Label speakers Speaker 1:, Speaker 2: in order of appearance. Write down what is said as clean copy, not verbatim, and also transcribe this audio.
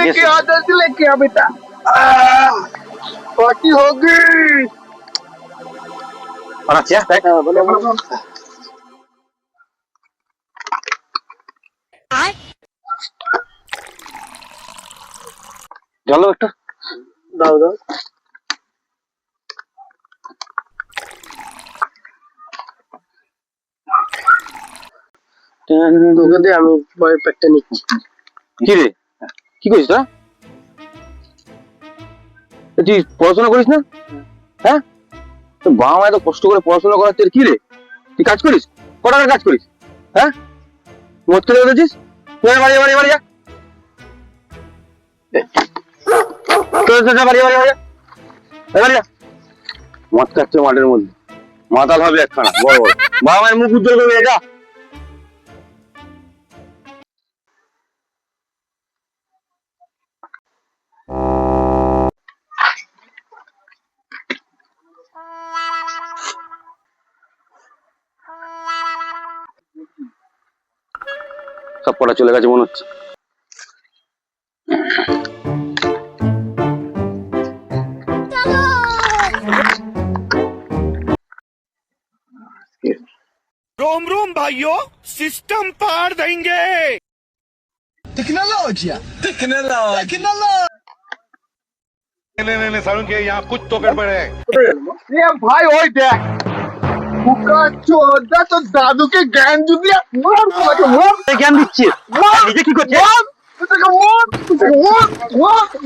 Speaker 1: लेके आ जल्दी लेके आ बेटा पार्टी होगी
Speaker 2: বানাচ্ছি হ্যাঁ জল একটু
Speaker 1: দাও দাও তোকে দে আমি পেটটা নিচ্ছি
Speaker 2: কি রে কি করিস তোরা তুই পড়াশোনা করিস না হ্যাঁ তো বাবা মা এত কষ্ট করে পড়াশোনা করাচ্ছে কি রে তুই কাজ করিস কটাকার কাজ করিস হ্যাঁ মদ খেলে বেঁধেছিস তুই বাড়ি বাড়ি বাড়ি যা বাড়ি বাড়ি বাড়ি বাড়ি যা মদ খাচ্ছে মাঠের মধ্যে মাতাল হবে একখানা বড় বড় বাবা মায়ের মুখ উজ্জ্বল করবে এটা সব পড়া চলে গেছে মনে হচ্ছে
Speaker 3: रोम रोम भाइयों सिस्टम पार देंगे
Speaker 1: टेक्नोलॉजी
Speaker 3: नहीं सारुण के यहाँ कुछ तो गड़बड़ है
Speaker 1: ये भाई ओए देख बुका चोदा तो दादू के ज्ञान जुदिया मार मार
Speaker 2: জ্ঞান দিচ্ছি নিজে কি করছিস
Speaker 1: मार